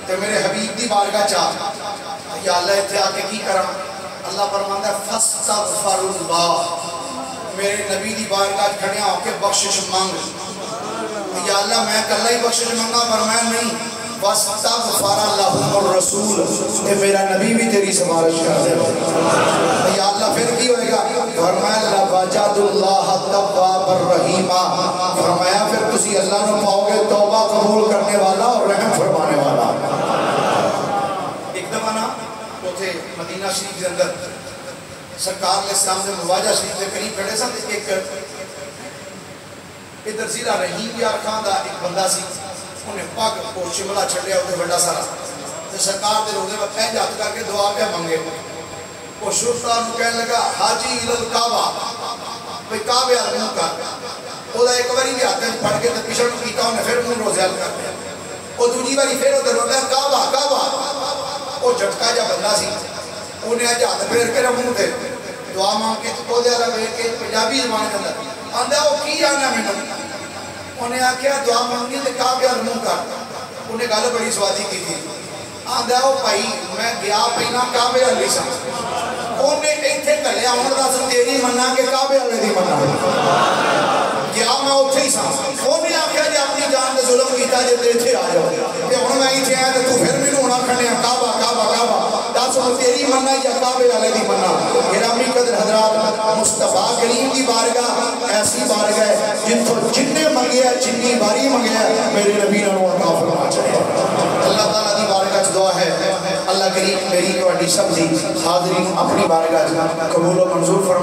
S1: تو میرے حبیب دی بارگاہ چاہ یا اللہ اتھے آکے کی کرا اللہ فرماتا ہے فَاسْتَغْفَرُ اللَّهِ میرے نبی دی بارگاہ کھڑیاں ہو کے بخشش مانگ یا اللہ میں کلہ ہی بخشش مانگا فرمایا نہیں وَاسْتَغْفَرَ لَهُمُ الرَّسُولُ کہ میرا نبی بھی تیری سفارش کر دے یا اللہ پھر کی ہوئے گا فرمایا لَوَجَدُ اللَّهَ تَوَّابَ الرَّحِيمَ فرمایا پھر تسی اللہ نے پاؤ گے توبہ قبول کرنے والا اور رحم فرمانے والا ایک دفعہ نا وہ تھے مدینہ شریف کے اندر سرکار علیہ السلام سے مواجہ شریف کے قریب کھڑے سن ایک ادھر ضلع رحیم یار خان دا ایک بندہ سی انہیں پاک کو شملہ چھڑیا ہوتے بڑا سارا تو سرکار دے روزے میں پہن جات کر کے دعا پہ مانگے وہ شرطان کہنے لگا حاجی الالکعبہ بھئی کعبے آدموں کا وہ دا ایک باری بھی آتے ہیں پڑھ کے پیشن کیتا انہیں پھر مون روزے حل کر دیا وہ دوجی باری پھر ادھر ہوتا ہے کعبہ کعبہ وہ جھٹکا جا بندہ سی انہیں آج ہاتھ پھر کے رمون دے دعا مانگ کے تو دے رہا بے کے پنجابی زبان کے اندر آندھا وہ کی جانا میں نے انہیں آکھیا دعا مانگی تو کعبے آدموں کا انہیں گالہ بڑی سوادی کی تھی آندھا وہ پائی میں گیا پہنا کعبے علی سا انہیں ایتھے کلے آمر دا سن تیری مننا کہ کعبے علی دی مننا گیا میں اتھے ہی سا انہیں آکھیا جی اپنی جان دے ظلم کیتا جی تیتھے آ جاؤ کہ انہوں میں ایتھے آیا تو پھر میں نے ہونا کھڑے ہیں کعبہ کعبہ کعبہ دا سن تیری مننا یا کعبے علی دی مننا گرامی قدر حضرات مصطفیٰ کریم دی بارگاہ ایسی بارگاہ ہے جن تو جننے منگیا جننی باری منگیا میرے نبی نے عطا فرما چاہے اللہ تعالیٰ دی بارگاہ دعا ہے اللہ کریم میری تو سب دی حاضرین اپنی بارگاہ قبول و منظور فرما